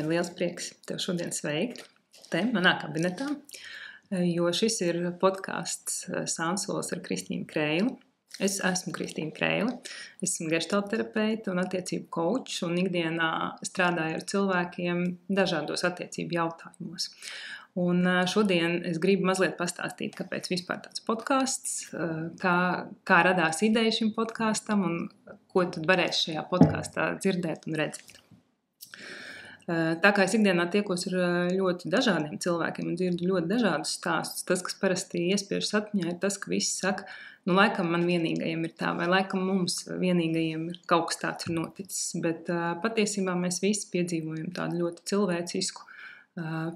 Man ir liels prieks tev šodien sveikt te manā kabinetā, jo šis ir podcasts Sānsolis ar Kristīnu Kreilu. Es esmu Kristīna Kreile, esmu geštaltterapeite un attiecību kočs un ikdienā strādāju ar cilvēkiem dažādos attiecību jautājumos. Un šodien es gribu mazliet pastāstīt, kāpēc vispār tāds podcasts, kā radās ideja šim podkastam un ko tad varēs šajā podkastā dzirdēt un redzēt. Tā kā es ikdienā tiekos ar ļoti dažādiem cilvēkiem un dzirdu ļoti dažādus stāstus, tas, kas parasti iespiežas atmiņā, ir tas, ka visi saka, laikam man vienīgajiem ir tā, vai laikam mums vienīgajiem ir kaut kas tāds ir noticis. Bet patiesībā mēs visi piedzīvojam tādu ļoti cilvēcisku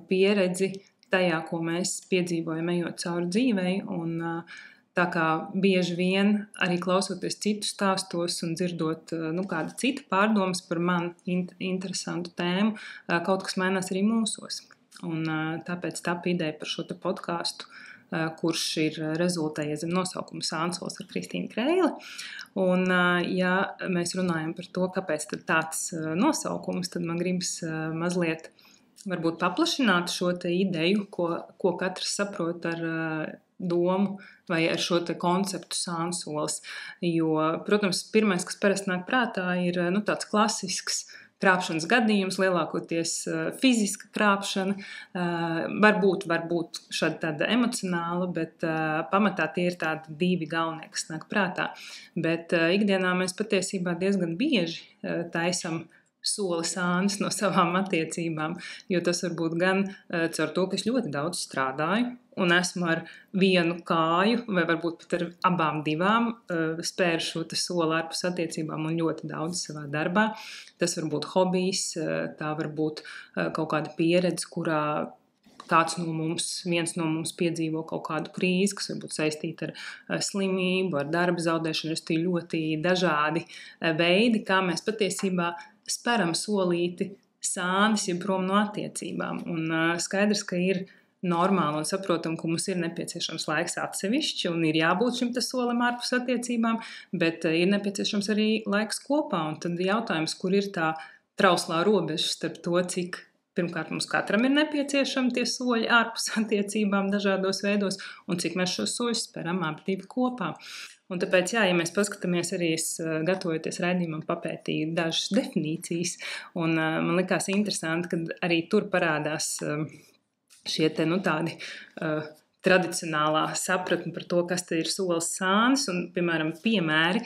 pieredzi tajā, ko mēs piedzīvojam ejot cauri dzīvei. Un tā kā bieži vien arī klausoties citu stāstos un dzirdot kāda cita pārdomas par man interesantu tēmu, kaut kas mainās arī mūsos. Un tāpēc tapa ideja par šo te podcastu, kurš ir rezultējies zem nosaukuma Sānsolis ar Kristīnu Kreili. Un ja mēs runājam par to, kāpēc tad tāds nosaukums, tad man gribas mazliet varbūt paplašināt šo te ideju, ko katrs saprot ar domu vai ar šo te konceptu Sānsolis. Jo, protams, pirmais, kas parasti nāk prātā, ir tāds klasisks krāpšanas gadījums, lielākoties fiziska krāpšana, varbūt šāda tāda emocionāla, bet pamatā tie ir tādi divi galvenie, kas nāk prātā. Bet ikdienā mēs patiesībā diezgan bieži taisam soli sānis no savām attiecībām, jo tas var būt gan caur to, ka es ļoti daudz strādāju un esmu ar vienu kāju vai varbūt pat ar abām divām spēru šo soli ārpus attiecībām un ļoti daudz savā darbā. Tas var būt hobijs, tā var būt kaut kāda pieredze, kurā viens no mums piedzīvo kaut kādu krīzi, kas var būt saistīta ar slimību, ar darba zaudēšanu, ir ļoti dažādi veidi, kā mēs patiesībā speram solīti sānis, ja prom no attiecībām. Un skaidrs, ka ir normāli un saprotam, ka mums ir nepieciešams laiks atsevišķi un ir jābūt šim solim ārpus attiecībām, bet ir nepieciešams arī laiks kopā. Un tad jautājums, kur ir tā trauslā robeža starp to, cik pirmkārt mums katram ir nepieciešami tie soļi ārpus attiecībām dažādos veidos un cik mēs šos soļus speram abi kopā. Un tāpēc, ja mēs paskatāmies arī, es gatavojoties raidījumam papētīju dažas definīcijas, un man likās interesanti, ka arī tur parādās šie te tādi tradicionālā sapratne par to, kas te ir solis sānis, un, piemēram, piemēri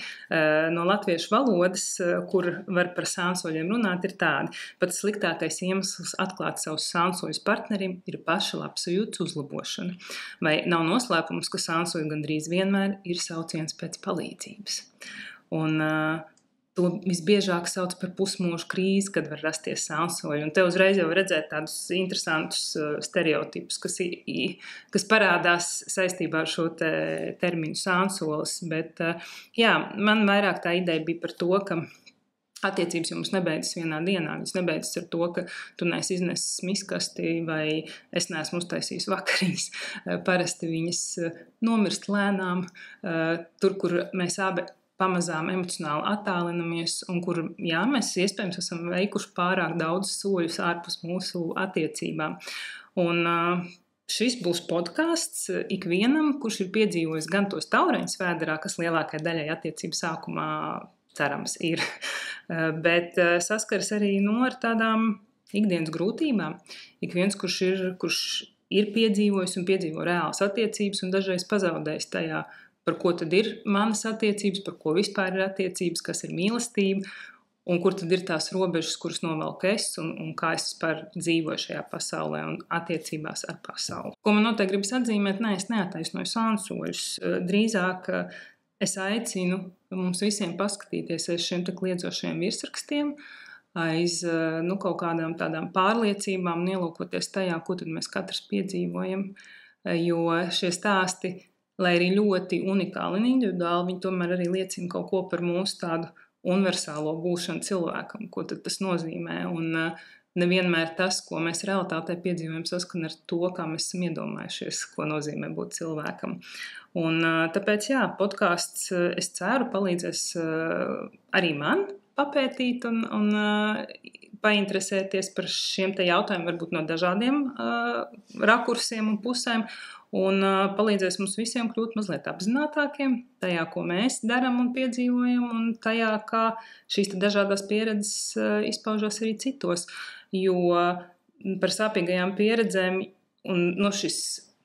no latviešu valodas, kur var par sānsoļiem runāt, ir tādi. Pats sliktākais iemesls atklāt savus sānsoļus partnerim ir paša labsajūtas uzlabošana. Vai nav noslēpums, ka sānsoļi gandrīz vienmēr ir sauciens pēc palīdzības. Un to visbiežāk sauc par pusmūža krīzi, kad var rasties sānsoļi. Un te uzreiz jau redzēt tādus interesantus stereotipus, kas parādās saistībā ar šo terminu sānsolis. Bet jā, man vairāk tā ideja bija par to, ka attiecības jums nebeidzas vienā dienā. Viņas nebeidzas ar to, ka tu neesi iznesis miskasti vai es neesmu uztaisījis vakariņas. Parasti viņas nomirst lēnām, tur, kur mēs abi pamazām emocionāli attālinamies un kur, jā, mēs iespējams esam veikuši pārāk daudz soļus ārpus mūsu attiecībām. Un šis būs podcasts ikvienam, kurš ir piedzīvojis gan tos tauriņus vēderā, kas lielākajai daļai attiecību sākumā cerams ir, bet saskars arī ar tādām ikdienas grūtībām. Ik viens, kurš ir piedzīvojis un piedzīvo reālas attiecības un dažreiz pazaudējis tajā, par ko tad ir manas attiecības, par ko vispār ir attiecības, kas ir mīlestība un kur tad ir tās robežas, kuras novelku es un kā es vispār dzīvoju šajā pasaulē un attiecībās ar pasauli. Ko man noteikti gribas atzīmēt, es neataisnoju sānsoļus. Drīzāk es aicinu mums visiem paskatīties aiz šiem kliedzošajiem virsrakstiem, aiz kaut kādām tādām pārliecībām un ielūkoties tajā, ko tad mēs katrs piedzīvojam, jo šie stāsti, lai arī ļoti unikāli un individuāli, viņi tomēr arī liecina kaut ko par mūsu tādu universālo būšanu cilvēkam, ko tad tas nozīmē. Un nevienmēr tas, ko mēs realitātē piedzīvojam, saskan ar to, kā mēs esam iedomājušies, ko nozīmē būt cilvēkam. Un tāpēc, jā, podcasts, es ceru, palīdzēs arī man papētīt un painteresēties par šiem te jautājumiem varbūt no dažādiem rakursiem un pusēm. Un palīdzēs mums visiem kļūt mazliet apzinātākiem tajā, ko mēs darām un piedzīvojam, un tajā, kā šīs dažādās pieredzes izpaužās arī citos. Jo par sāpīgajām pieredzēm, un šis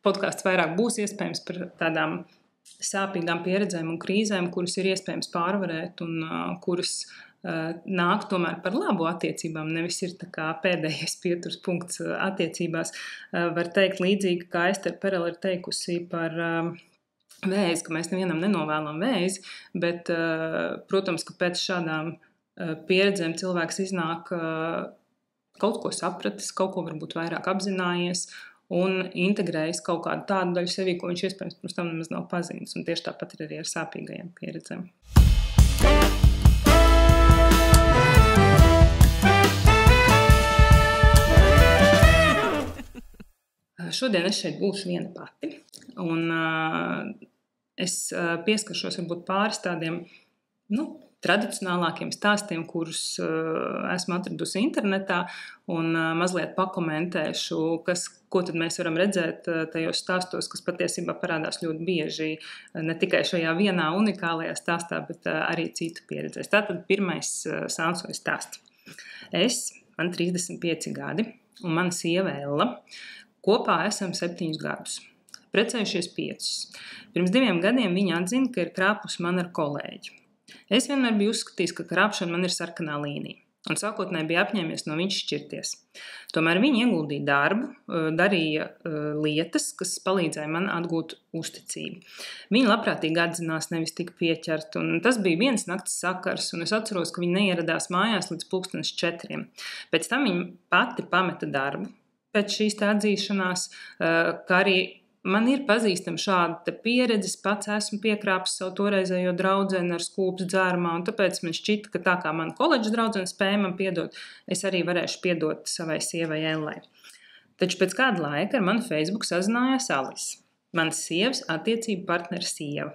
podkāsts vairāk būs iespējams par tādām sāpīgām pieredzēm un krīzēm, kuras ir iespējams pārvarēt un kuras nāk tomēr par labu attiecībām, nevis ir tā kā pēdējais pieturs punkts attiecībās. Var teikt līdzīgi, kā Estere Perele ir teikusi par vēzi, ka mēs nevienam nenovēlam vēzi, bet, protams, ka pēc šādām pieredzēm cilvēks iznāk kaut ko sapratis, kaut ko varbūt vairāk apzinājies un integrējis kaut kādu tādu daļu sevī, ko viņš iespējams pirms tam nemaz nav pazīnis. Un tieši tāpat ir arī ar sāpīgajām pieredzēm. Šodien es šeit būšu viena pati, un es pieskaršos varbūt pāris tādiem tradicionālākiem stāstiem, kurus esmu atradusi internetā, un mazliet pakomentēšu, ko tad mēs varam redzēt tajos stāstos, kas patiesībā parādās ļoti bieži, ne tikai šajā vienā unikālajā stāstā, bet arī citu pieredzēs. Tātad pirmais Sansoja stāsts. Man 35 gadi, un mana sieva Ella. Kopā esam 7 gadus. Precējušies 5. Pirms 2 gadiem viņa atzina, ka ir krāpusi man ar kolēģi. Es vienmēr biju uzskatījis, ka krāpšana man ir sarkanā līnija, un sākotnēji bija apņēmies no viņš šķirties. Tomēr viņa ieguldīja darbu, darīja lietas, kas palīdzēja man atgūt uzticību. Viņa labprātīgi atzinās, nevis tika pieķerta, un tas bija viens nakts sakars, un es atceros, ka viņa neieradās mājās līdz 4:00. Pēc tam viņa pati pameta darbu. Pēc šīs atzīšanās, ka arī man ir pazīstama šāda pieredze, pats esmu piekrāpis savu toreizējo draudzeni ar skūpstu dzērumā, un tāpēc man šķita, ka tā kā man koledžas draudzene spēja man piedot, es arī varēšu piedot savai sievai Ellai. Taču pēc kāda laika ar mani Facebook sazinājās Alise, manas sievas attiecību partnera sieva.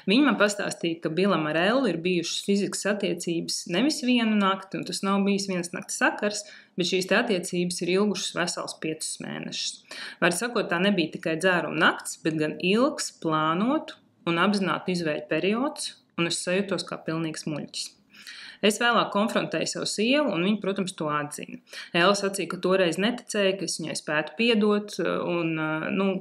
Viņa man pastāstīja, ka Bilam ar Ellu ir bijušas fizikas attiecības nevis vienu nakti, un tas nav bijis vienas nakts sakars, bet šīs attiecības ir ilgušas vesels 5 mēnešus. Var sakot, tā nebija tikai dzēruma nakts, bet gan ilgs, plānotu un apzinātu izvēļu periods, un es sajūtos kā pilnīgs muļķis. Es vēlāk konfrontēju savu sievu, un viņa, protams, to atzina. Ella sacīja, ka toreiz neticēja, ka es viņai spētu piedot, un,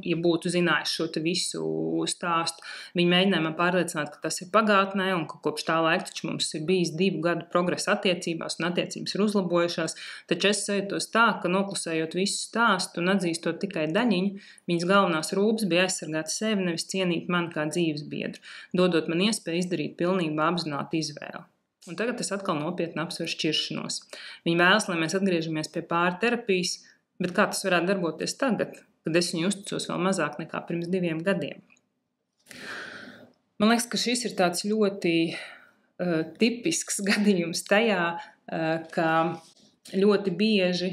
ja būtu zinājis šo te visu stāstu, viņa mēģināja man pārliecināt, ka tas ir pagātnē, un ka kopš tā laika taču mums ir bijis 2 gadu progresa attiecībās, un attiecības ir uzlabojušās, taču es sajūtos tā, ka noklusējot visu stāstu un atzīstot tikai daļiņu, viņas galvenās rūpes bija aizsargāt sevi, nevis cienīt mani kā dzīves biedru, dodot man iespēju izdarīt pilnībā apzinātu izvēli. Un tagad es atkal nopietni apsveru šķiršanos. Viņa vēlas, lai mēs atgriežamies pie pārterapijas, bet kā tas varētu darboties tagad, kad es viņu uzticos vēl mazāk nekā pirms 2 gadiem? Man liekas, ka šis ir tāds ļoti tipisks gadījums tajā, ka ļoti bieži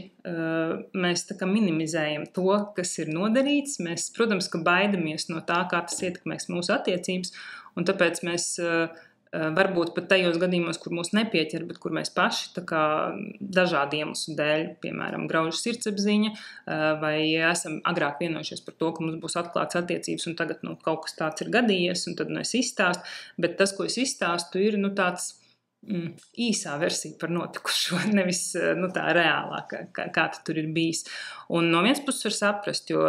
mēs tā kā minimizējam to, kas ir nodarīts. Mēs, protams, ka baidamies no tā, kā tas ietekmēs mūsu attiecības, un tāpēc mēs varbūt pat tajos gadījumos, kur mūs nepieķer, bet kur mēs paši tā kā dažādu iemeslu dēļ, piemēram, grauž sirdsapziņa, vai esam agrāk vienojušies par to, ka mums būs atklāts attiecības, un tagad kaut kas tāds ir gadījies, un tad es izstāstu, bet tas, ko es izstāstu, ir tāds īsā versija par notikušo, nevis tā reālā, kā tur ir bijis. Un no vienas puses var saprast, jo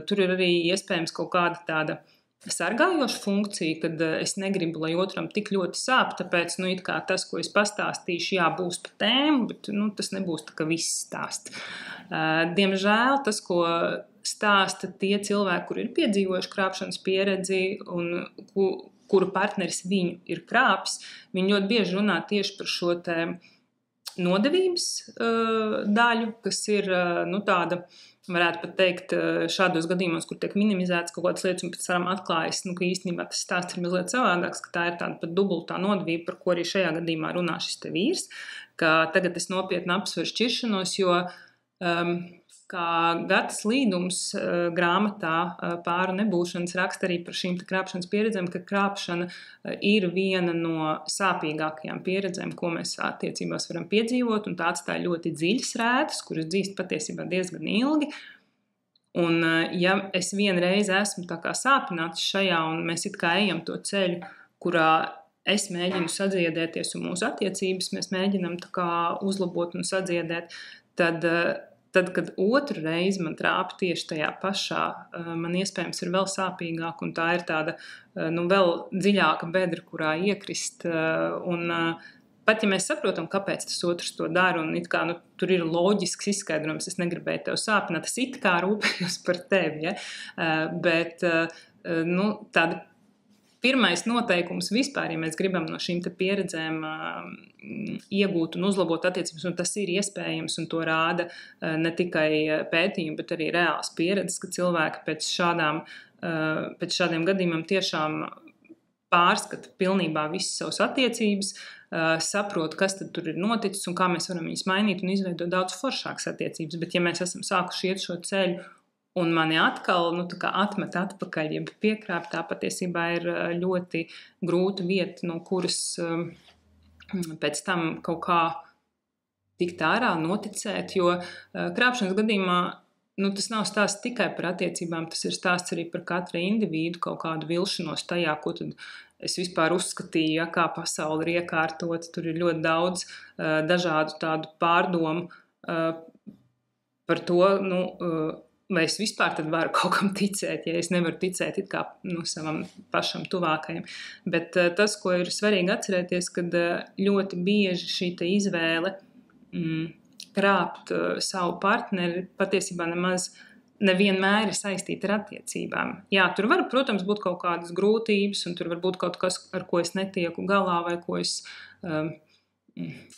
tur ir arī iespējams kaut kāda tāda sargājoša funkcija, kad es negribu, lai otram tik ļoti sāp, tāpēc, it kā tas, ko es pastāstīšu, būs pa tēmu, bet, tas nebūs tā kā viss stāsts. Diemžēl tas, ko stāsta tie cilvēki, kuri ir piedzīvojuši krāpšanas pieredzi un kuru partneris viņu ir krāpis, viņi ļoti bieži runā tieši par šo te nodevības daļu, kas ir, tāda, varētu pat teikt, šādos gadījumos, kur tiek minimizētas kaut kādas lietas un pēc tam atklājas, ka īstenībā tas stāsts ir mazliet savādāks, ka tā ir tāda pat dubultā nodevība, par ko arī šajā gadījumā runā šis te vīrs, ka tagad es nopietni apsveru šķiršanos, jo kā Gatis Līdums grāmatā Pāru nebūšanas raksta arī par šīm krāpšanas pieredzēm, ka krāpšana ir viena no sāpīgākajām pieredzēm, ko mēs attiecībās varam piedzīvot, un tā atstāja ļoti dziļas rētas, kuras dzīst patiesībā diezgan ilgi. Un ja es vienreiz esmu tā kā sāpināts šajā, un mēs it kā ejam to ceļu, kurā es mēģinu sadziedēties, un mūsu attiecības mēs mēģinam tā kā uzlabot un sadziedēt, tad, kad otru reizi man trāpa tieši tajā pašā, man iespējams ir vēl sāpīgāk, un tā ir tāda vēl dziļāka bedra, kurā iekrist. Un pat ja mēs saprotam, kāpēc tas otrs to dara, un it kā tur ir loģisks izskaidrojums, es negribēju tev sāpināt, es it kā rūpējos par tevi, ja? Bet tāda pirmais noteikums vispār, ja mēs gribam no šīm te pieredzēm iegūt un uzlabot attiecības, un tas ir iespējams, un to rāda ne tikai pētījumi, bet arī reāls pieredzes, ka cilvēki pēc šādiem gadījumiem tiešām pārskata pilnībā visas savas attiecības, saprot, kas tad tur ir noticis un kā mēs varam viņus mainīt un izveidot daudz foršākas attiecības. Bet ja mēs esam sākuši iet šo ceļu, un mani atkal atmet atpakaļ, ja piekrāp, tā patiesībā ir ļoti grūta vieta, no kuras pēc tam kaut kā tikt ārā, noticēt, jo krāpšanas gadījumā tas nav stāsts tikai par attiecībām, tas ir stāsts arī par katru individu, kaut kādu vilšanos tajā, ko tad es vispār uzskatīju, kā pasauli ir iekārtot. Tur ir ļoti daudz dažādu tādu pārdomu par to, vai es vispār tad varu kaut kam ticēt, ja es nevaru ticēt it kā savam pašam tuvākajam. Bet tas, ko ir svarīgi atcerēties, kad ļoti bieži šī izvēle krāpt savu partneri patiesībā nevienmēr ir saistīta ar attiecībām. Jā, tur var, protams, būt kaut kādas grūtības, un tur var būt kaut kas, ar ko es netieku galā, vai ko es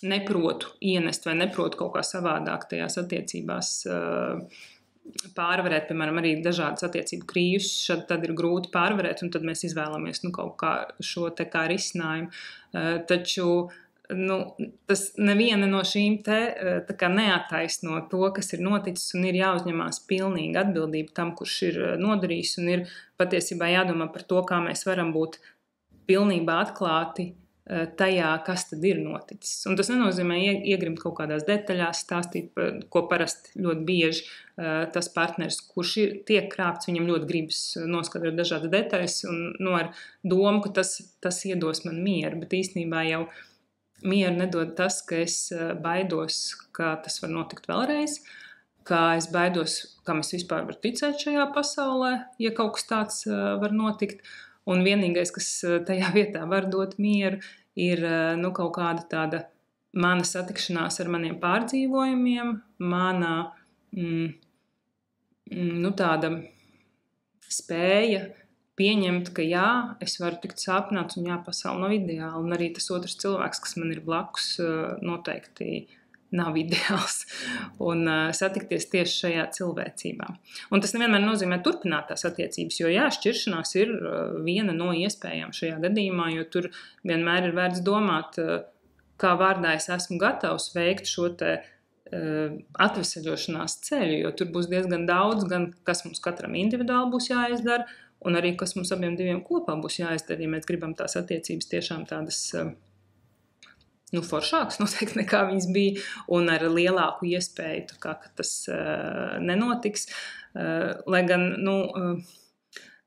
neprotu ienest, vai neprotu kaut kā savādāk tajās attiecībās pārvarēt, piemēram, arī dažādas attiecību krīzes, tad ir grūti pārvarēt, un tad mēs izvēlamies kaut kā šo te kā risinājumu. Taču tas neviena no šīm tā kā neattaisno to, kas ir noticis, un ir jāuzņemās pilnīga atbildība tam, kurš ir nodarījis, un ir patiesībā jādomā par to, kā mēs varam būt pilnībā atklāti tajā, kas tad ir noticis. Un tas nenozīmē iegrimt kaut kādās detaļās, stāstīt, ko parasti ļoti bieži tas partneris, kurš tiek krāpts, viņam ļoti gribas noskaidrot dažādas detaļas un ar domu, ka tas iedos man mieru, bet īstenībā jau mieru nedod tas, ka es baidos, ka tas var notikt vēlreiz, ka es baidos, kam es vispār varu ticēt šajā pasaulē, ja kaut kas tāds var notikt. Un vienīgais, kas tajā vietā var dot mieru, ir kaut kāda tāda mana satikšanās ar maniem pārdzīvojumiem, mana tāda spēja pieņemt, ka jā, es varu tikt sāpināts un jā, pasaule nav ideāla. Un arī tas otrs cilvēks, kas man ir blakus, noteikti nav ideāls. Un satikties tieši šajā cilvēcībā. Un tas nevienmēr nozīmē turpināt tās attiecības, jo jā, šķiršanās ir viena no iespējām šajā gadījumā, jo tur vienmēr ir vērts domāt, kā vārdā es esmu gatavs veikt šo te atveseļošanās ceļu, jo tur būs diezgan daudz, gan kas mums katram individuāli būs jāizdara, un arī kas mums abiem diviem kopā būs jāizdara, ja mēs gribam tās attiecības tiešām tādas foršāks noteikti nekā viņas bija, un ar lielāku iespēju, ka tas nenotiks. Lai gan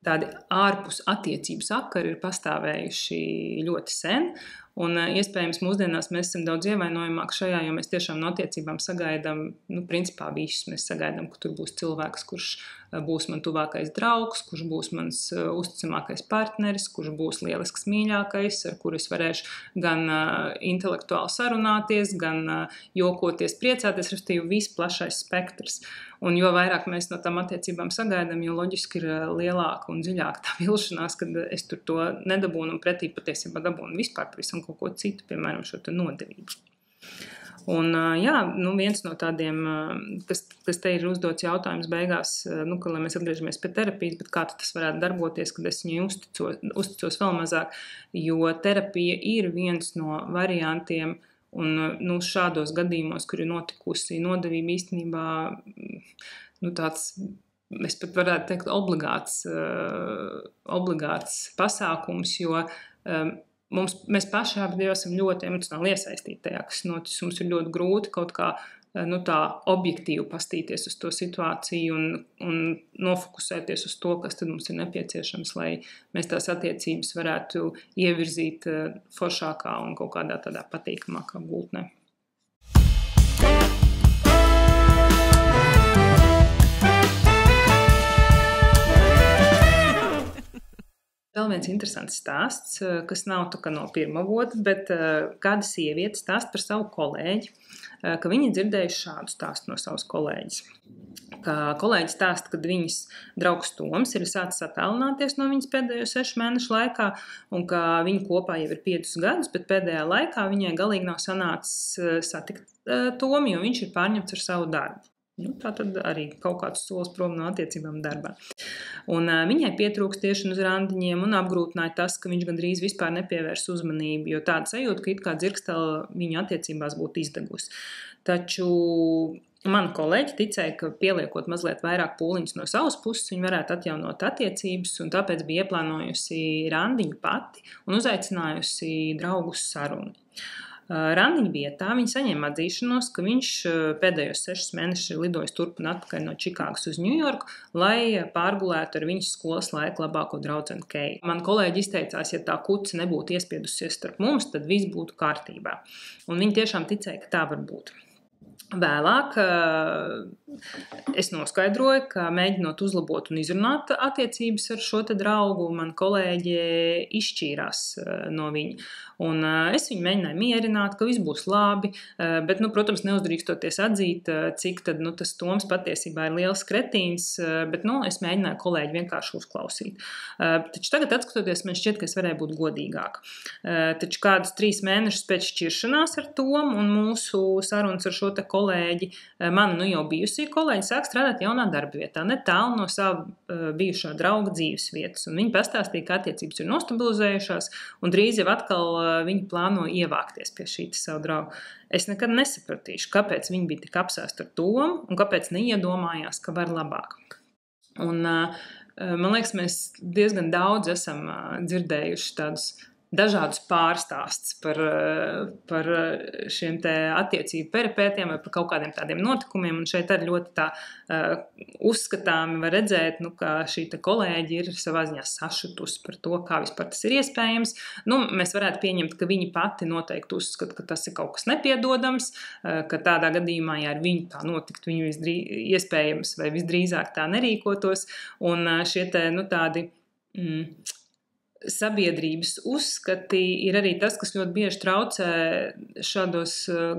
tādi ārpus attiecību sakari ir pastāvējuši ļoti sen, un iespējams mūsdienās mēs esam daudz ievainojamāki šajā, jo mēs tiešām no attiecībām sagaidām, principā visus mēs sagaidām, ka tur būs cilvēks, kurš būs man tuvākais draugs, kurš būs mans uzticamākais partneris, kurš būs lielisks mīļākais, ar kuru es varēšu gan intelektuāli sarunāties, gan jokoties, priecāties, respektīvi viss plašais spektrs. Un jo vairāk mēs no tām attiecībām sagaidām, jo loģiski ir lielāka un dziļāka tā vilšanās, kad es tur to nedabūnu un pretī patiesībā dabūnu vispār pavisam kaut ko citu, piemēram, šo te nodevību. Un jā, viens no tādiem, kas te ir uzdots jautājums beigās, ka, lai mēs atgriežamies pie terapijas, bet kā tas varētu darboties, kad es viņai uzticos vēl mazāk, jo terapija ir viens no variantiem, Un šādos gadījumos, kur ir notikusi nodevība, īstenībā tāds, es pat varētu teikt, obligāts pasākums, jo mēs paši abi esam ļoti emocionāli iesaistīti tajā, kas noticis. Mums ir ļoti grūti kaut kā tā objektīvi pastīties uz to situāciju un nofokusēties uz to, kas tad mums ir nepieciešams, lai mēs tās attiecības varētu ievirzīt foršākā un kaut kādā tādā patīkamākā gultnē. Vēl viens interesants stāsts, kas nav tā kā no pirmā vota, bet kāda sieviete stāsta par savu kolēģi, ka viņa dzirdējuši šādu stāstu no savas kolēģis. Ka kolēģis stāsta, ka viņas draugs Toms ir sācis attālināties no viņas pēdējo 6 mēnešu laikā, un ka viņi kopā jau ir 5 gadus, bet pēdējā laikā viņai galīgi nav sanācis satikt Tomu, jo viņš ir pārņemts ar savu darbu. Tā tad arī kaut kāds solis prom no attiecībām darbā. Un viņai pietrūkst tieši uz randiņiem un apgrūtināja tas, ka viņš gandrīz vispār nepievērs uzmanību, jo tāda sajūta, ka it kā dzirkstela viņu attiecībās būtu izdegusi. Taču mana kolēģi ticēja, ka pieliekot mazliet vairāk pūliņus no savas puses, viņa varētu atjaunot attiecības, un tāpēc bija ieplānojusi randiņu pati un uzaicinājusi draugu uz sarunu. Randiņa vietā viņa saņēma atzīšanos, ka viņš pēdējos 6 mēnešus ir lidojis turp un atpakaļ no Čikāgas uz Ņujorku, lai pārgulētu ar viņas skolas laika labāko draudzeni Keiju. Man kolēģi izteicās, ja tā kuce nebūtu iespiedusies starp mums, tad viss būtu kārtībā. Un viņi tiešām ticēja, ka tā var būt. Vēlāk es noskaidroju, ka mēģinot uzlabot un izrunāt attiecības ar šo te draugu, man kolēģi izšķīrās no viņa. Un es viņu mēģināju mierināt, ka viss būs labi, bet, protams, neuzdrīkstoties atzīt, cik tad, tas Toms patiesībā ir liels kretīns, bet, es mēģināju kolēģi vienkārši uzklausīt. Taču tagad, atskatoties, man šķiet, ka es varēju būt godīgāka. Taču kādus 3 mēnešus pēc šķiršanās ar Tomu un mūsu sarunas ar šo te kolēģi, mana jau bijusī kolēģi sāk strādāt jaunā darba vietā, netālu no sava bijušā drauga dzīves vietas. Un viņi pastāstīja, ka attiecības ir nostabilizējušās un drīz jau atkal viņi plāno ievākties pie šī savu draugu. Es nekad nesapratīšu, kāpēc viņi bija tik apsēsti ar Tomu un kāpēc neiedomājās, ka var labāk. Un man liekas, mēs diezgan daudz esam dzirdējuši tādus dažādus pārstāstus par šiem te attiecību peripētiem vai par kaut kādiem tādiem notikumiem. Un šeit arī ļoti tā uzskatāmi var redzēt, ka šī te kolēģi ir savā ziņā sašutusi par to, kā vispār tas ir iespējams. Mēs varētu pieņemt, ka viņa pati noteikti uzskata, ka tas ir kaut kas nepiedodams, ka tādā gadījumā, ja ar viņu tā notikt, viņu iespējams vai visdrīzāk tā nerīkotos. Un šie te, tādi sabiedrības uzskati ir arī tas, kas ļoti bieži traucē šādos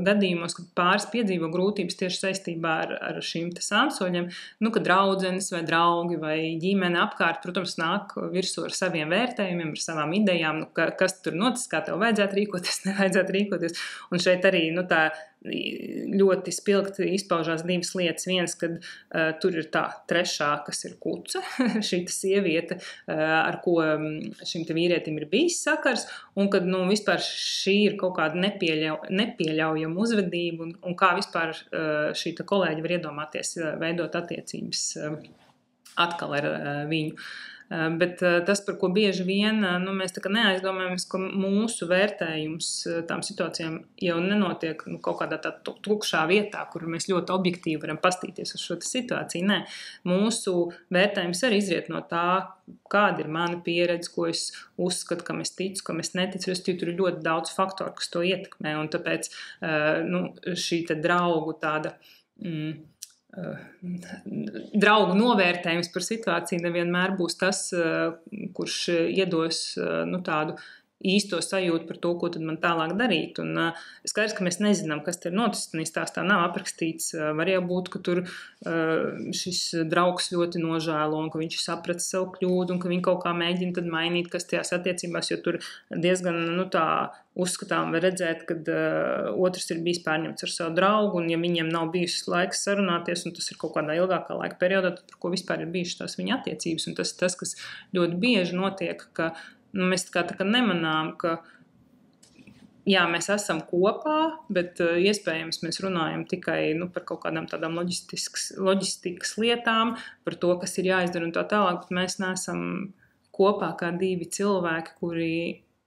gadījumos, kad pāris piedzīvo grūtības tieši saistībā ar šīm te sānsoļiem, ka draudzenes vai draugi vai ģimene apkārt, protams, nāk virsū ar saviem vērtējumiem, ar savām idejām, kas tur noticis, kā tev vajadzētu rīkoties, nevajadzētu rīkoties. Un šeit arī, tā ļoti spilgti izpaužās 2 lietas. Viens, kad tur ir tā trešā, kas ir kuce, šī sieviete, ar ko šim te vīrietim ir bijis sakars, un kad vispār šī ir kaut kāda nepieļaujama uzvedība, un kā vispār šī te kolēģi var iedomāties veidot attiecības atkal ar viņu. Bet tas, par ko bieži vien mēs tā kā neaizdomājamies, ka mūsu vērtējums tām situācijām jau nenotiek kaut kādā tā tukšā vietā, kur mēs ļoti objektīvi varam pastīties uz šo situāciju. Nē, mūsu vērtējums arī izriet no tā, kāda ir mana pieredze, ko es uzskatu, kam es ticu, kam es neticu. Tur ir ļoti daudz faktoru, kas to ietekmē, un tāpēc šī te draugu tāda draugu novērtējums par situāciju nevienmēr būs tas, kurš iedos tādu īsto sajūtu par to, ko tad man tālāk darīt. Un skaidrs, ka mēs nezinām, kas te ir noticis, un stāstā nav aprakstīts. Var jau būt, ka tur šis draugs ļoti nožēlo, un ka viņš saprata savu kļūdu, un ka viņi kaut kā mēģina tad mainīt, kas tajās attiecībās, jo tur diezgan, tā uzskatām var redzēt, kad otrs ir bijis pārņemts ar savu draugu, un ja viņiem nav bijis laiks sarunāties, un tas ir kaut kādā ilgākā laika periodā, tad par ko vispār ir bijušas tās viņa attiecības. Un tas, kas ļoti bieži notiek, ka mēs tā kā nemanām, ka jā, mēs esam kopā, bet iespējams mēs runājam tikai par kaut kādām tādām loģistikas lietām, par to, kas ir jāizdara un tā tālāk, bet mēs neesam kopā kā divi cilvēki, kuri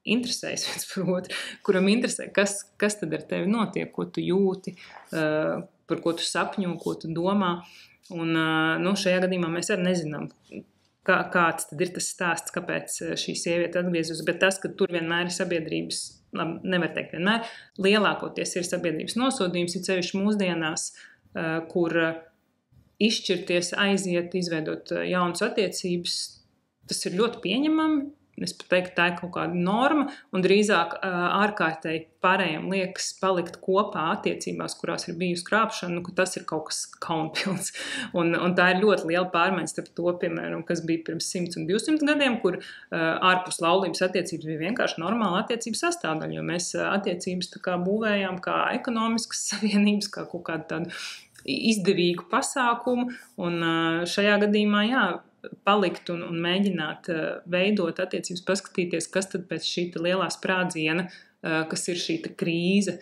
interesējas viens par otru, kuram interesē, kas tad ar tevi notiek, ko tu jūti, par ko tu sapņo, ko tu domā. Un šajā gadījumā mēs arī nezinām, kāds tad ir tas stāsts, kāpēc šī sieviete atgriezusies, bet tas, ka tur vienmēr ir sabiedrības, nevar teikt vienmēr, lielākoties ir sabiedrības nosodījums, ir sevišķi mūsdienās, kur izšķirties, aiziet, izveidot jaunas attiecības, tas ir ļoti pieņemami. Es pat teiktu, tā ir kaut kāda norma, un drīzāk ārkārtēji pārējiem liekas palikt kopā attiecībās, kurās ir bijusi krāpšana, ka tas ir kaut kas kaunpilns. Un tā ir ļoti liela pārmaiņa starp to, piemēram, kas bija pirms 100 un 200 gadiem, kur ārpus laulības attiecības bija vienkārši normāla attiecības sastāvdaļa, jo mēs attiecības tā kā būvējām kā ekonomiskas savienības, kā kaut kādu tādu izdevīgu pasākumu, un šajā gadījumā, jā, palikt un mēģināt veidot attiecības, paskatīties, kas tad pēc šī lielā sprādziena, kas ir šī krīze,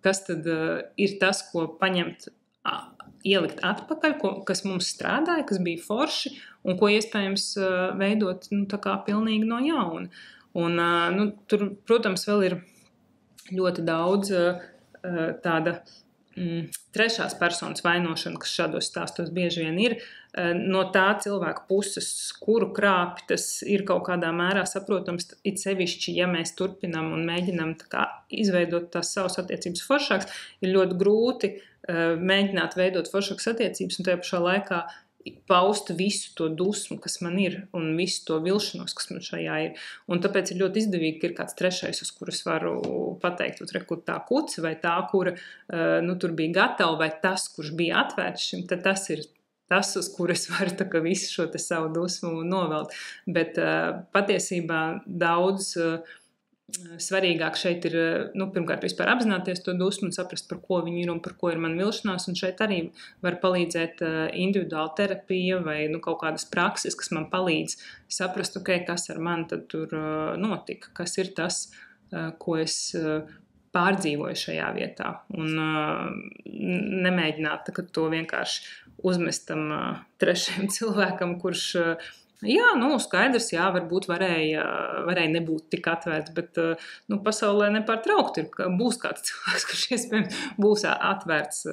kas tad ir tas, ko paņemt, ielikt atpakaļ, kas mums strādāja, kas bija forši un ko iespējams veidot tā kā pilnīgi no jauna. Un tur, protams, vēl ir ļoti daudz tāda trešās personas vainošana, kas šādos stāstos bieži vien ir, no tā cilvēka puses, kuru krāpi, tas ir kaut kādā mērā saprotams, it sevišķi, ja mēs turpinam un mēģinam tā kā izveidot tās savas attiecības foršāks, ir ļoti grūti mēģināt veidot foršākas attiecības un tajā pašā laikā paust visu to dusmu, kas man ir, un visu to vilšanos, kas man šajā ir. Un tāpēc ir ļoti izdevīgi, ka ir kāds trešais, uz kurus varu pateikt, kur tā kuce vai tā, kura tur bija gatava, vai tas, kurš bija atvērts šim, tad tas ir tas, uz kuras varu tā kā visu šo te savu dusmu novelt. Bet patiesībā daudz svarīgāk šeit ir, pirmkārt, vispār apzināties to dusmu un saprast, par ko viņi ir un par ko ir man vilšanās, un šeit arī var palīdzēt individuāla terapija vai kaut kādas prakses, kas man palīdz saprast, kas ar mani tad tur notika, kas ir tas, ko es pārdzīvoju šajā vietā, un nemēģināt to vienkārši uzmest tam trešajam cilvēkam, kurš jā, skaidrs, jā, varbūt varēja nebūt tik atvērts, bet pasaulē nepārtraukti būs kāds cilvēks, kurš iespējams būs atvērts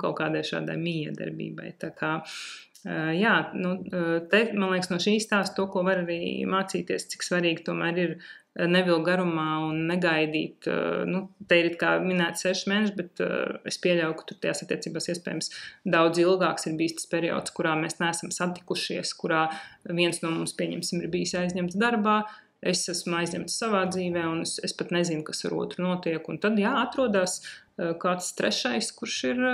kaut kādai šādai miedarbībai. Tā kā, jā, te, man liekas, no šīs stāsta to, ko var arī mācīties, cik svarīgi tomēr ir nevilkt garumā un negaidīt. Te ir kā minēts 6 mēneši, bet es pieļauju, ka tur tajās attiecībās iespējams daudz ilgāks ir bijis tas periods, kurā mēs neesam satikušies, kurā viens no mums, pieņemsim, ir bijis aizņemts darbā, es esmu aizņemts savā dzīvē, un es pat nezinu, kas ar otru notiek. Un tad, jā, atrodās kāds trešais, kurš ir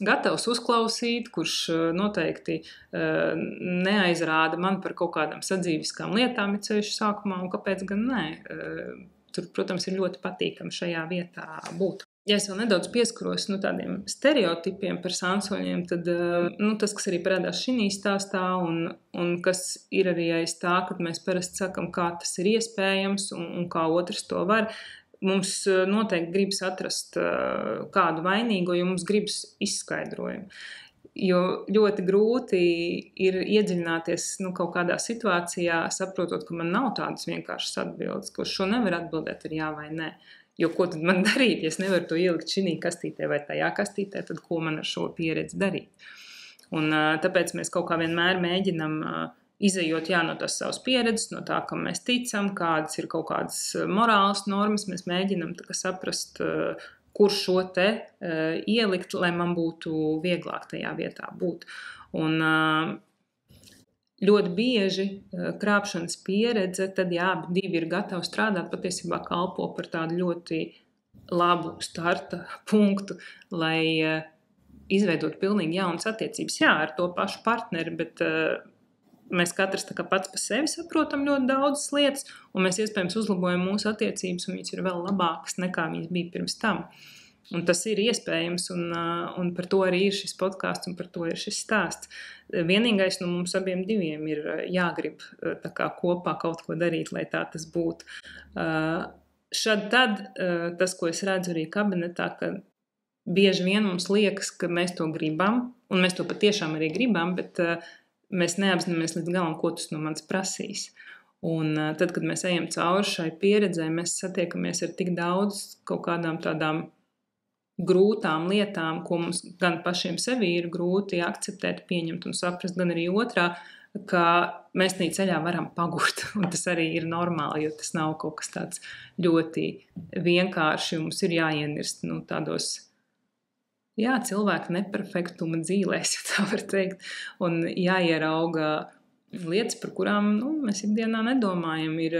gatavs uzklausīt, kurš noteikti neaizrāda man par kaut kādām sadzīviskām lietām, ir ceļš sākumā, un kāpēc gan nē. Tur, protams, ir ļoti patīkami šajā vietā būt. Ja es vēl nedaudz pieskaros tādiem stereotipiem par sānsoļiem, tad tas, kas arī parādās šī stāstā, un kas ir arī aiz tā, kad mēs parasti sakam, kā tas ir iespējams un kā otrs to var, mums noteikti gribas atrast kādu vainīgo, jo mums gribas izskaidrojumu. Jo ļoti grūti ir iedziļināties kaut kādā situācijā, saprotot, ka man nav tādas vienkāršas atbildes, ko šo nevar atbildēt ar jā vai nē. Jo ko tad man darīt, ja es nevaru to ielikt šī kastītē vai tajā kastītē, tad ko man ar šo pieredzi darīt? Un tāpēc mēs kaut kā vienmēr mēģinam izejot no tās savas pieredzes, no tā, kam mēs ticam, kādas ir kaut kādas morālas normas, mēs mēģinam saprast, kur šo te ielikt, lai man būtu vieglāk tajā vietā būt. Un ļoti bieži krāpšanas pieredze, tad jā, divi ir gatavi strādāt, patiesībā kalpo par tādu ļoti labu starta punktu, lai izveidot pilnīgi jaunas attiecības. Jā, ar to pašu partneri, bet mēs katrs pats par sevi saprotam ļoti daudzas lietas, un mēs iespējams uzlabojam mūsu attiecības, un viņas ir vēl labākas nekā viņas bija pirms tam. Un tas ir iespējams, un par to arī ir šis podcasts, un par to ir šis stāsts. Vienīgais mums abiem diviem ir jāgrib tā kā kopā kaut ko darīt, lai tā tas būtu. šad tad tas, ko es redzu arī kabinetā, ka bieži vien mums liekas, ka mēs to gribam, un mēs to patiešām arī gribam, bet mēs neapzināmies līdz galam, ko tas no manis prasīs. Un tad, kad mēs ejam cauri šai pieredzē, mēs satiekamies ar tik daudz kaut kādām tādām grūtām lietām, ko mums gan pašiem sevi ir grūti akceptēt, pieņemt un saprast, gan arī otrā, ka mēs tajā ceļā varam pagurt. Un tas arī ir normāli, jo tas nav kaut kas tāds ļoti vienkārši, jo mums ir jāienirst tādos cilvēka neperfektuma dzīlēs, ja tā var teikt, un jāierauga lietas, par kurām mēs ikdienā nedomājam, ir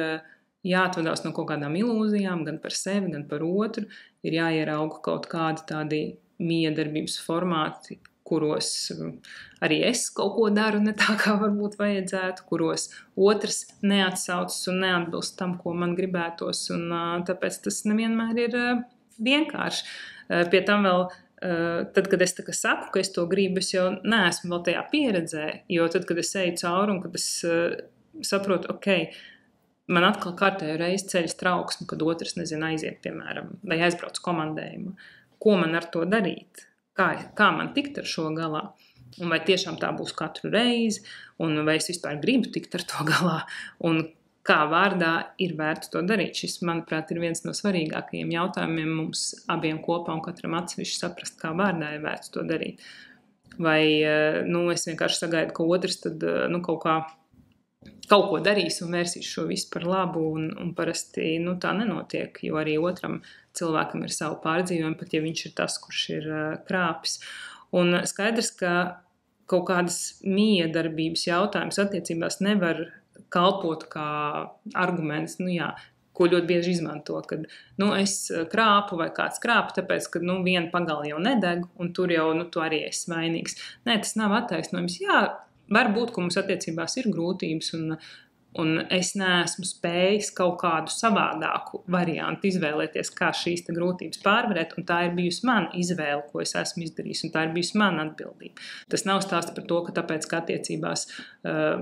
jāatvadās no kaut kādām ilūzijām, gan par sevi, gan par otru, ir jāierauga kaut kādi tādi miedarbības formāti, kuros arī es kaut ko daru ne tā, kā varbūt vajadzētu, kuros otrs neatsaucas un neatbilst tam, ko man gribētos, un tāpēc tas nevienmēr ir vienkārši. Pie tam vēl tad, kad es saku, ka es to gribu, es jau neesmu vēl tajā pieredzē, jo tad, kad es eju cauri un kad es saprotu, man atkal kārtējo reizi ceļas trauksmi, kad otrs, aiziet, piemēram, vai aizbrauc komandējumu. Ko man ar to darīt? Kā man tikt ar šo galā? Un vai tiešām tā būs katru reizi? Un vai es vispār gribu tikt ar to galā? Un kā vārdā ir vērts to darīt? Šis, manuprāt, ir viens no svarīgākajiem jautājumiem mums abiem kopā un katram atsevišķi saprast, kā vārdā ir vērts to darīt. Vai es vienkārši sagaidu, ka otrs tad kaut ko darīs un vērsīs šo visu par labu, un parasti tā nenotiek, jo arī otram cilvēkam ir savu pārdzīvojumu, pat ja viņš ir tas, kurš ir krāpis. Un skaidrs, ka kaut kādas miedarbības jautājums attiecībās nevar kalpot kā arguments, ko ļoti bieži izmanto, kad es krāpu vai kāds krāpu, tāpēc, ka viena pagala jau nedeg, un tur jau tu arī esi vainīgs. Nē, tas nav attaisnojums. Jā, varbūt, ka mums attiecībās ir grūtības, un es neesmu spējis kaut kādu savādāku variantu izvēlēties, kā šīs grūtības pārvarēt, un tā ir bijusi mana izvēle, ko es esmu izdarījis, un tā ir bijusi mana atbildība. Tas nav stāsts par to, ka tāpēc, ka attiecībās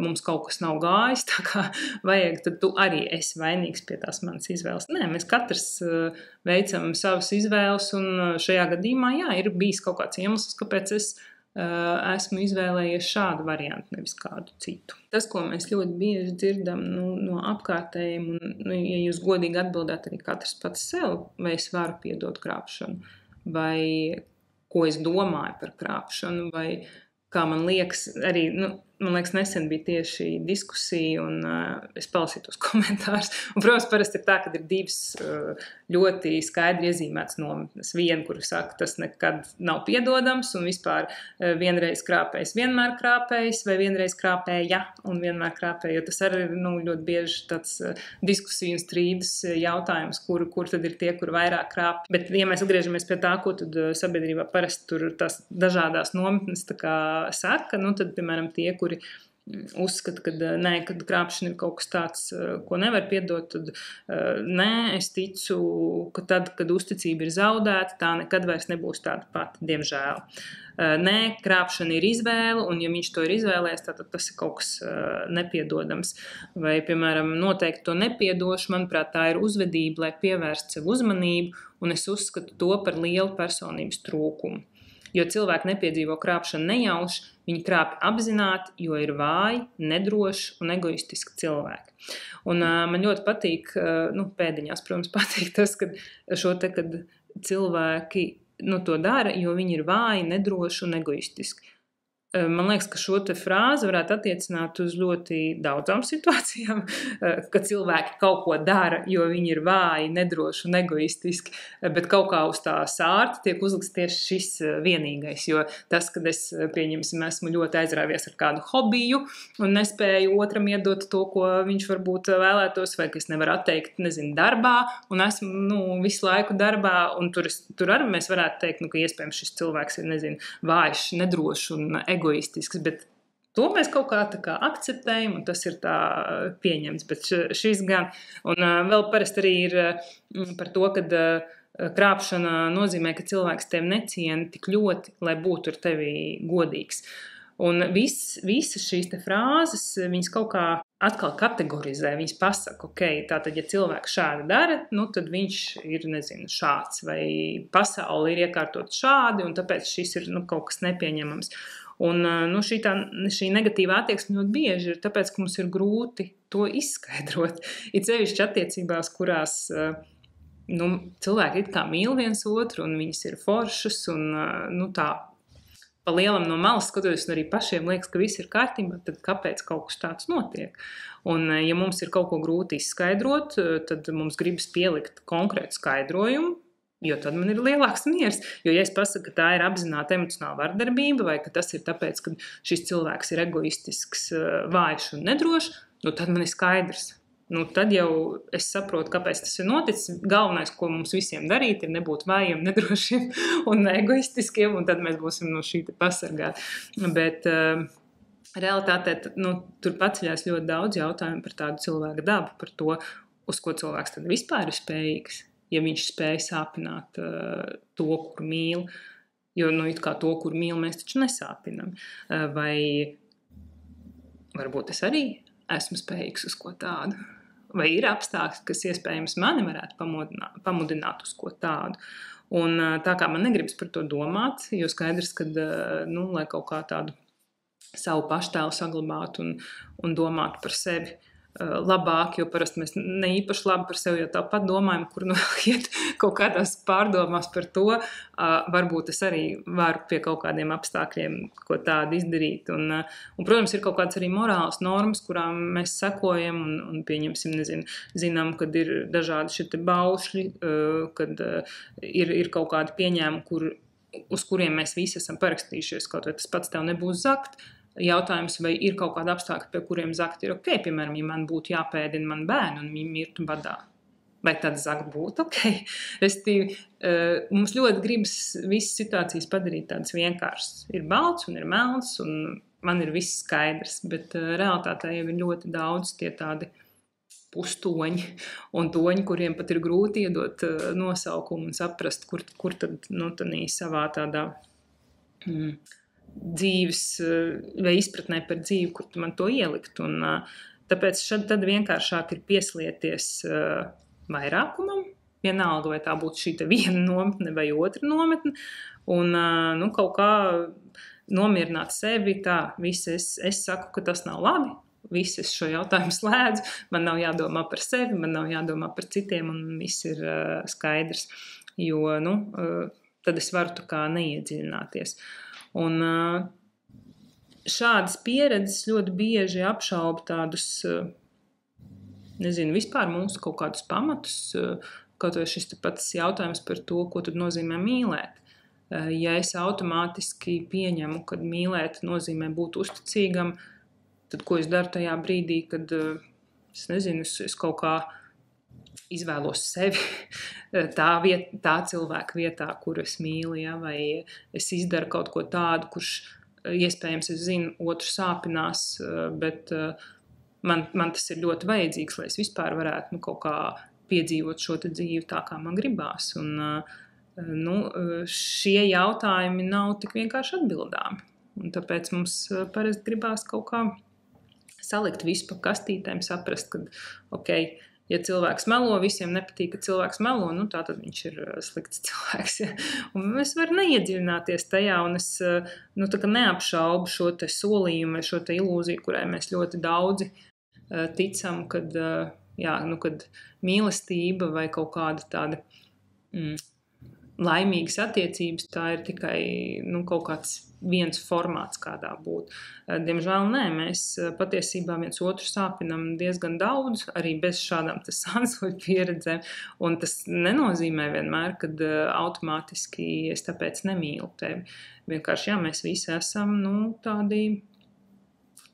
mums kaut kas nav gājis, tā kā vajag, tad tu arī esi vainīgs pie tās manas izvēles. Nē, mēs katrs veicam savas izvēles, un šajā gadījumā, ir bijis kaut kāds iemesls, kāpēc es esmu izvēlējies šādu variantu, nevis kādu citu. Tas, ko mēs ļoti bieži dzirdam no apkārtējiem, un ja jūs godīgi atbildēt arī katrs pats sev, vai es varu piedot krāpšanu, vai ko es domāju par krāpšanu, vai kā man liekas, arī, man liekas, nesen bija tieši diskusija, un es palasīju tos komentārus. Un, protams, parasti ir tā, ka ir divas ļoti skaidri iezīmētas nometnes. Viena, kuru saka, tas nekad nav piedodams, un vispār vienreiz krāpējs vienmēr krāpējs, vai vienreiz krāpēja un vienmēr krāpēja, jo tas arī ir ļoti bieži tāds diskusiju un strīdus jautājums, kur tad ir tie, kur vairāk krāp. Bet, ja mēs atgriežamies pie tā, ko tad sabiedrībā parasti tur tās dažādās nometnes tā kā saka, tad, piemēram, tie, kuri uzskata, ka krāpšana ir kaut kas tāds, ko nevar piedot, tad nē, es ticu, ka tad, kad uzticība ir zaudēta, tā nekad vairs nebūs tāda pati, diemžēl. Nē, krāpšana ir izvēle, un ja viņš to ir izvēlējies, tad tas ir kaut kas nepiedodams. Vai, piemēram, noteikti to nepiedošu, manuprāt, tā ir uzvedība, lai pievērst sev uzmanību, un es uzskatu to par lielu personības trūkumu. Jo cilvēki nepiedzīvo krāpšanu nejauši, viņi krāpj apzināti, jo ir vāji, nedroši un egoistiski cilvēki. Un man ļoti patīk, pēdiņās, protams, patīk tas, kad cilvēki to dara, jo viņi ir vāji, nedroši un egoistiski. Man liekas, ka šo te frāzi varētu attiecināt uz ļoti daudzām situācijām, ka cilvēki kaut ko dara, jo viņi ir vāji, nedroši un egoistiski, bet kaut kā uz tā sārta tiek uzlikts tieši šis vienīgais, jo tas, kad es, pieņemsim, esmu ļoti aizrāvies ar kādu hobiju un nespēju otram iedot to, ko viņš varbūt vēlētos, vai ka es nevaru atteikt, darbā, un esmu, visu laiku darbā, un tur arī mēs varētu teikt, ka iespējams šis cilvēks ir, vājš, nedrošs un egoistisks, bet to mēs kaut kā akceptējam, un tas ir tā pieņemts, bet šis gan. Un vēl parasti arī ir par to, kad krāpšana nozīmē, ka cilvēks tevi neciena tik ļoti, lai būtu ar tevi godīgs. Un visas šīs te frāzes, viņas kaut kā atkal kategorizē, viņas pasaka, ok, tātad, ja cilvēks šādi dara, nu, tad viņš ir, nezinu, šāds, vai pasauli ir iekārtot šādi, un tāpēc šis ir, nu, kaut kas nepieņemams. Un, nu, šī negatīvā attieksme ļoti bieži ir tāpēc, ka mums ir grūti to izskaidrot. Ir sevišķi attiecībās, kurās, nu, cilvēki it kā mīl viens otru, un viņas ir foršas, un, nu, tā, pa lielam no malas skatoties, un arī pašiem liekas, ka viss ir kārtībā, tad kāpēc kaut kas tāds notiek? Un, ja mums ir kaut ko grūti izskaidrot, tad mums gribas pielikt konkrētu skaidrojumu, jo tad man ir lielāks miers. Jo, ja es pasaku, ka tā ir apzināta emocionāla vardarbība, vai ka tas ir tāpēc, ka šis cilvēks ir egoistisks, vājš un nedrošs, nu tad man ir skaidrs. Nu, tad jau es saprotu, kāpēc tas ir noticis. Galvenais, ko mums visiem darīt, ir nebūt vājiem, nedrošiem un egoistiskiem, un tad mēs būsim no šī te pasargāti. Bet realitātē nu, tur paceļās ļoti daudz jautājumu par tādu cilvēku dabu, par to, uz ko cilvēks tad vispār ir spējīgs, ja viņš spēj sāpināt to, kur mīl. Jo, nu, it kā to, kur mīl, mēs taču nesāpinam. Vai varbūt es arī esmu spējīgs uz ko tādu? Vai ir apstākļi, kas iespējams mani varētu pamudināt uz ko tādu. Un tā kā man negribas par to domāt, jo skaidrs, ka, nu, lai kaut kā tādu savu paštēlu saglabātu un domātu par sevi labāk, jo parasti mēs ne īpaši labi par sevi jau tāpat domājam, kur nu iet kaut kādās pārdomās par to, varbūt es arī varu pie kaut kādiem apstākļiem ko tādu izdarīt. Un, protams, ir kaut kādas arī morālas normas, kurām mēs sekojam un pieņemsim, nezinu, zinām, kad ir dažādi šie baušļi, kad ir kaut kādi pieņēmumi, uz kuriem mēs visi esam parakstījušies, kaut vai tas pats tev nebūs zakt. Jautājums, vai ir kaut kāda apstākļa, pie kuriem zakt ir ok, piemēram, ja man būtu jāpēdina man bērnu un viņi mirtu badā. Vai tad zakt būtu ok? Restīvi, mums ļoti gribas visas situācijas padarīt tādas vienkāršas. Ir balts un ir melns un man ir viss skaidrs, bet realitātē jau ir ļoti daudz tie tādi pustoņi un toņi, kuriem pat ir grūti iedot nosaukumu un saprast, kur tad, nu, tādī savā tādā dzīves vai izpratnē par dzīvi, kur tu man to ielikt. Un, tāpēc tad vienkāršāk ir pieslieties vairākumam, vienalga, vai tā būtu šī viena nometne vai otra nometne, un nu, kaut kā nomierināt sevi tā, visi es saku, ka tas nav labi, visi es šo jautājumu slēdzu, man nav jādomā par sevi, man nav jādomā par citiem, un viss ir skaidrs, jo, nu, tad es varu tā kā neiedziļināties. Un šādas pieredzes ļoti bieži apšauba tādus, nezinu, vispār mūsu kaut kādus pamatus, kaut vai šis pats jautājums par to, ko tad nozīmē mīlēt. Ja es automātiski pieņemu, kad mīlēt nozīmē būt uzticīgam, tad ko es daru tajā brīdī, kad, es nezinu, es kaut kā izvēlos sevi tā cilvēka vietā, kur es mīlu, ja, vai es izdaru kaut ko tādu, kurš iespējams es zinu, otru sāpinās, bet man tas ir ļoti vajadzīgs, lai es vispār varētu kaut kā piedzīvot šo te dzīvi tā, kā man gribās. Un, nu, šie jautājumi nav tik vienkārši atbildāmi. Un tāpēc mums parasti gribās kaut kā salikt visu pa kastītēm, saprast, ka, ok, ja cilvēks melo, visiem nepatīk, ka cilvēks melo, nu tā tad viņš ir slikts cilvēks. Ja? Un es varu neiedziļināties tajā, un es nu, tā kā neapšaubu šo te solījumu vai šo te ilūziju, kurai mēs ļoti daudzi ticam, kad, jā, nu, kad mīlestība vai kaut kāda tāda laimīgas attiecības, tā ir tikai nu, kaut kāds viens formāts, kādā būt. Diemžēl nē, mēs patiesībā viens otru sāpinam diezgan daudz, arī bez šādām sansoļu pieredzēm, un tas nenozīmē vienmēr, kad automātiski es tāpēc nemīlu tevi. Vienkārši, jā, mēs visi esam, nu, tādi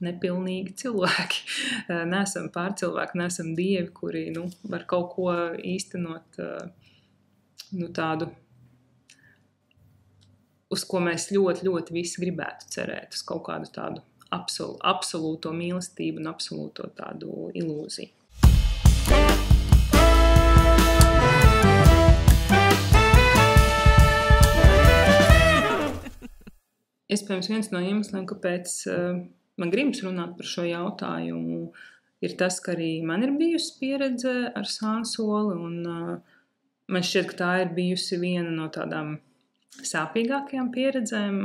nepilnīgi cilvēki. Neesam pārcilvēki, neesam dievi, kuri, nu, var kaut ko īstenot, nu, tādu, uz ko mēs ļoti, ļoti visi gribētu cerēt, uz kaut kādu tādu absolūto mīlestību un absolūto tādu ilūziju. Iespējams, viens no iemesliem, kāpēc man gribas runāt par šo jautājumu, ir tas, ka arī man ir bijusi pieredze ar sānsoli, un man šķiet, ka tā ir bijusi viena no tādām sāpīgākajām pieredzēm,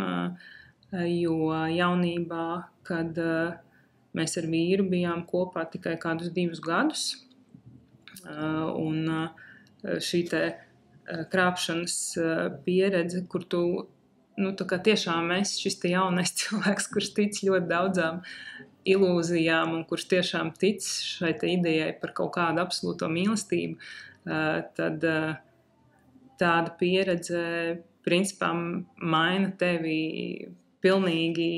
jo jaunībā, kad mēs ar vīru bijām kopā tikai kādus 2 gadus, un šī te krāpšanas pieredze, kur tu, tā kā tiešām esi šis te jaunais cilvēks, kurš tic ļoti daudzām ilūzijām un kurš tiešām tic šai te idejai par kaut kādu absolūto mīlestību, tad tāda pieredze principā maina tevi pilnīgi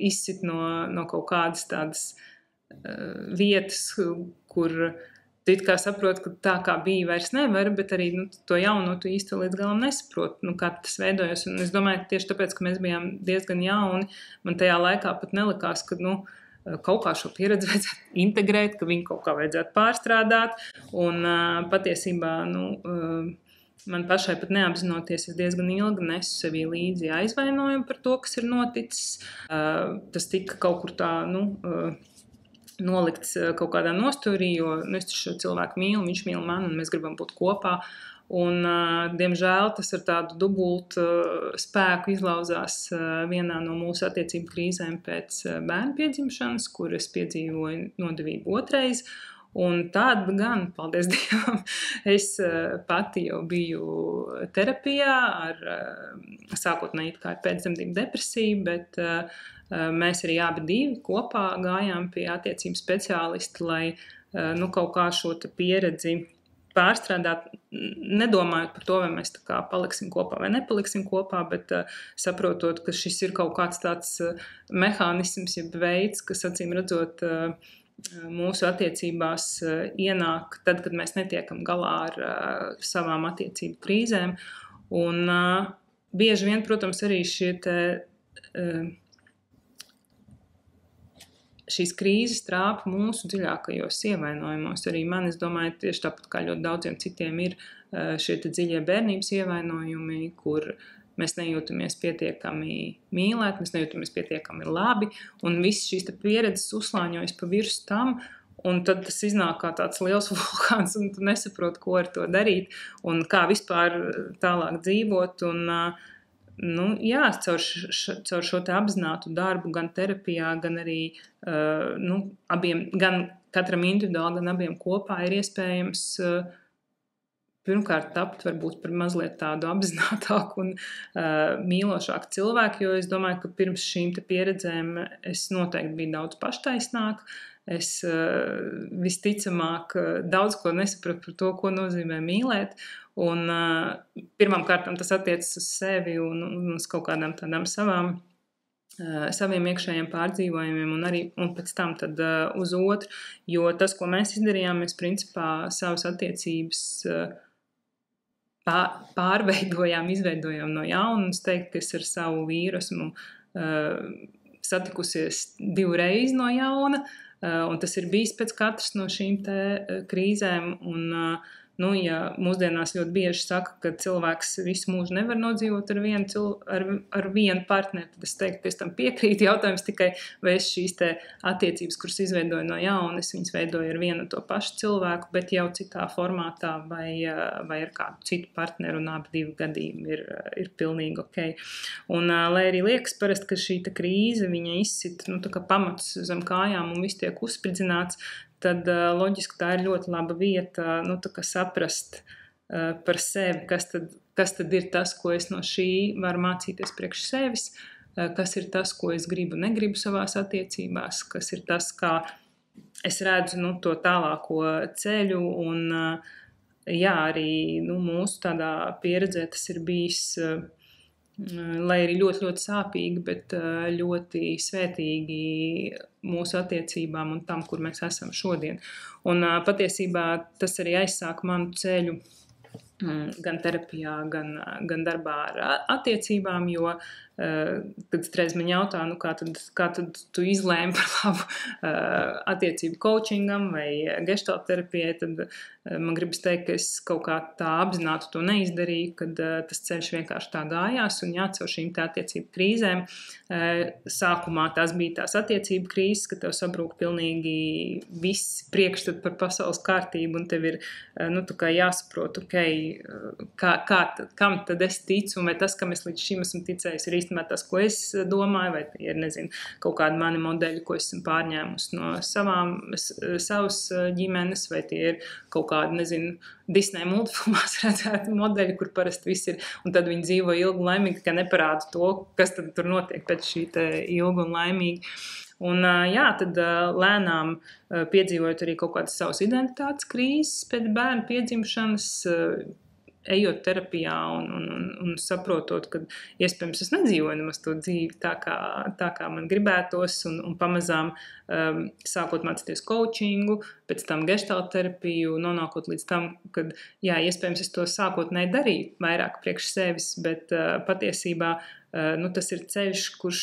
izsit no kaut kādas tādas vietas, kur tu it kā saproti, ka tā kā bija vairs nevar, bet arī to jauno tu īsti līdz galam nesaproti, kā tas veidojas. Un es domāju, tieši tāpēc, ka mēs bijām diezgan jauni, man tajā laikā pat nelikās, ka kaut kā šo pieredzi vajadzētu integrēt, ka viņu kaut kā vajadzētu pārstrādāt. Un patiesībā, man pašai pat neapzinoties, es diezgan ilgi nesu sevī līdzi aizvainojumu par to, kas ir noticis. Tas tika kaut kur tā, nolikts kaut kādā nostūrī, jo es šo cilvēku mīlu, viņš mīl mani un mēs gribam būt kopā. Un, diemžēl, tas ar tādu dubultu spēku izlauzās vienā no mūsu attiecību krīzēm pēc bērnu piedzimšanas, kur es piedzīvoju nodevību otrais. Un tāda gan, paldies Dievam, es pati jau biju terapijā sākotnēji kā ar pēcdzemdību depresiju, bet mēs arī abi kopā gājām pie attiecību speciālista, lai kaut kā šo pieredzi pārstrādāt, nedomājot par to, vai mēs tā kā paliksim kopā vai nepaliksim kopā, bet saprotot, ka šis ir kaut kāds tāds mehānisms, jeb veids, kas acīm redzot mūsu attiecībās ienāk tad, kad mēs netiekam galā ar savām attiecību krīzēm. Un bieži vien, protams, arī šīs krīzes trāpa mūsu dziļākajos ievainojumos. Arī man, es domāju, tieši tāpat kā ļoti daudziem citiem ir šie dziļie bērnības ievainojumi, kur mēs nejūtamies pietiekami mīlēt, mēs nejūtamies pietiekami labi, un viss šīs pieredzes uzslāņojas pa virsmu tam, un tad tas iznāk kā tāds liels vulkāns, un tu nesaproti, ko ar to darīt, un kā vispār tālāk dzīvot, un caur šo te apzinātu darbu gan terapijā, gan arī abiem, gan katram individuāli, gan abiem kopā ir iespējams pirmkārt tapt varbūt par mazliet tādu apzinātāku un mīlošāku cilvēku, jo es domāju, ka pirms šīm te pieredzēm es noteikti biju daudz paštaisnāk. Es visticamāk daudz ko nesapratu par to, ko nozīmē mīlēt. Un pirmām kārtām tas attiecas uz sevi un uz kaut kādām tādām saviem iekšējiem pārdzīvojumiem un pēc tam tad uz otru. Jo tas, ko mēs izdarījām, mēs principā savas attiecības pārveidojām, izveidojām no jauna. Es teiktu, ka es ar savu vīru esmu satikusies 2 reizes no jauna, un tas ir bijis pēc katras no šīm te krīzēm. Un, ja mūsdienās ļoti bieži saka, ka cilvēks visu mūžu nevar nodzīvot ar vienu partneri, tad es teiktu, ka es tam piekrītu. Jautājums tikai, vai es šīs te attiecības, kuras izveidoju no jauna, es viņas veidoju ar vienu to pašu cilvēku, bet jau citā formātā vai ar kādu citu partneru, un abi 2 gadījumi ir pilnīgi ok. Un, lai arī liekas parasti, ka šī krīze viņa izsit tā kā pamats zem kājām un viss tiek uzspridzināts, tad loģiski tā ir ļoti laba vieta saprast par sevi, kas tad ir tas, ko es no šī varu mācīties priekš sevis, kas ir tas, ko es negribu savās attiecībās, kas ir tas, kā es redzu to tālāko ceļu. Un arī mūsu tādā pieredzē tas ir bijis, lai arī ļoti, ļoti sāpīgi, bet ļoti svētīgi mūsu attiecībām un tam, kur mēs esam šodien. Un patiesībā tas arī aizsāk manu ceļu gan terapijā, gan darbā ar attiecībām, jo kad reiz man jautā, kā tad tu izlēmi par labu attiecību coachingam vai gestalt terapijai, tad man gribas teikt, ka es kaut kā tā apzināti to neizdarīju, kad tas ceļš vienkārši tā gājās, un caur šīm tā attiecību krīzēm. Sākumā tās bija tās attiecību krīzes, ka tev sabrūk pilnīgi viss priekšstats par pasaules kārtību, un tev ir jāsaprot, kam tad es ticu, un vai tas, kam es līdz šim esmu ticējis, ir īstenībā tas, ko es domāju, vai tie ir, kaut kādi mani modeļi, ko esmu pārņēmusi no savas ģimenes, vai tie ir kaut kādi, Disney multfilmās redzēti modeļi, kur parasti viss ir, un tad viņi dzīvo ilgi un laimīgi, ka neparāda to, kas tad tur notiek pēc šī te ilga un laimīga. Un tad lēnām piedzīvojot arī kaut kādas savas identitātes krīzes pēc bērnu piedzimšanas, ejot terapijā un saprotot, ka iespējams es nedzīvoju nemaz to dzīvi tā kā man gribētos, un pamazām sākot mācīties coachingu, pēc tam gestalt terapiju, nonākot līdz tam, kad, iespējams es to sākotnēji darīju vairāk priekš sevis, bet patiesībā tas ir ceļš, kurš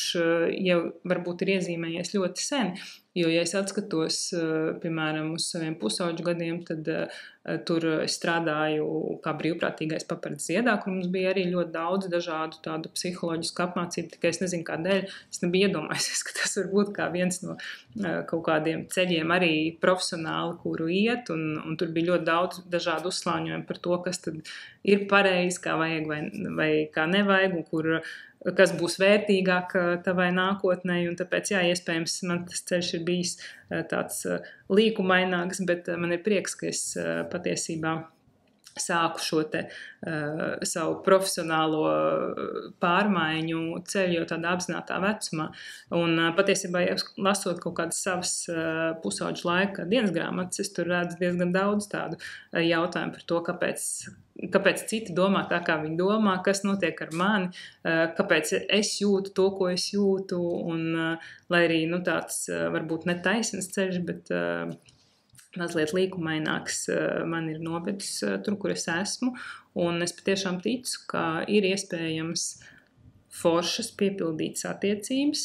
jau varbūt ir iezīmējies ļoti sen, jo, ja es atskatos, piemēram, uz saviem pusauģu gadiem, tad tur es strādāju kā brīvprātīgais papards ziedā, kur mums bija arī ļoti daudz dažādu tādu psiholoģisku apmācību, tikai es nezinu kādēļ, es nebiju iedomājusies, ka tas var būt kā viens no kaut kādiem ceļiem arī profesionāli, kuru iet, un tur bija ļoti daudz dažādu uzslāņojumu par to, kas tad ir pareizi, kā vajag vai kā nevajag, un kas būs vērtīgāk tavai nākotnē, un tāpēc, iespējams, man tas ceļš ir bijis tāds līkumaināks, bet man ir prieks, ka es patiesībā sāku šo te savu profesionālo pārmaiņu ceļu jau tādā apzinātā vecumā. Un patiesībā, ja lasot kaut kādas savas pusauģu laika dienas grāmatas, es tur redzu diezgan daudz tādu jautājumu par to, kāpēc citi domā tā, kā viņi domā, kas notiek ar mani, kāpēc es jūtu to, ko es jūtu, un lai arī tāds varbūt netaisns ceļš, bet mazliet līkumaināks man ir novedis tur, kur es esmu, un es patiešām ticu, ka ir iespējams foršas piepildītas attiecības,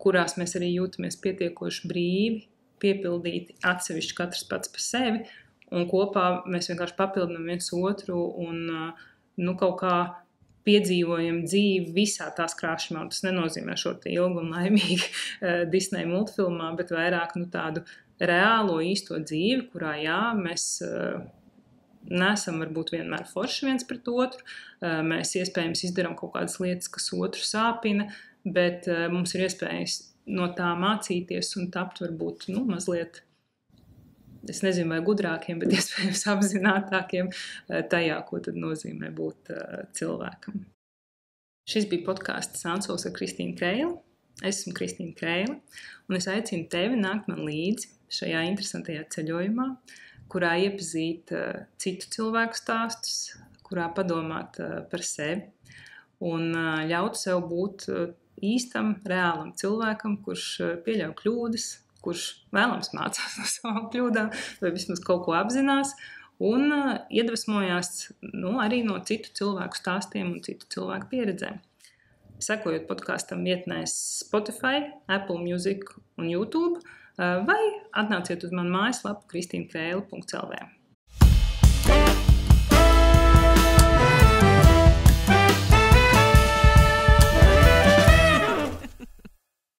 kurās mēs arī jūtamies pietiekoši brīvi, piepildīti atsevišķi katrs pats par sevi, un kopā mēs vienkārši papildinām viens otru un kaut kā piedzīvojam dzīvi visā tās krāšņumā. Tas nenozīmē šo ilgu un laimīgu Disney multfilmā, bet vairāk tādu reālo īsto dzīvi, kurā mēs nesam varbūt vienmēr forši viens pret otru, mēs iespējams izdarām kaut kādas lietas, kas otru sāpina, bet mums ir iespējas no tā mācīties un tapt varbūt mazliet, es nezinu, vai gudrākiem, bet iespējams apzinātākiem tajā, ko tad nozīmē būt cilvēkam. Šis bija podcasts Sansols ar Kristīnu Kreili. Es esmu Kristīna Kreile, un es aicinu tevi nākt man līdzi šajā interesantajā ceļojumā, kurā iepazīt citu cilvēku stāstus, kurā padomāt par sevi un ļaut sev būt īstam, reālam cilvēkam, kurš pieļauj kļūdas, kurš vēlams mācās no savām kļūdām vai vismaz kaut ko apzinās un iedvesmojās arī no citu cilvēku stāstiem un citu cilvēku pieredzēm. Sekojot podkastam vietnēs Spotify, Apple Music un YouTube, vai atnāciet uz manu mājaslapu kristīnkreile.lv.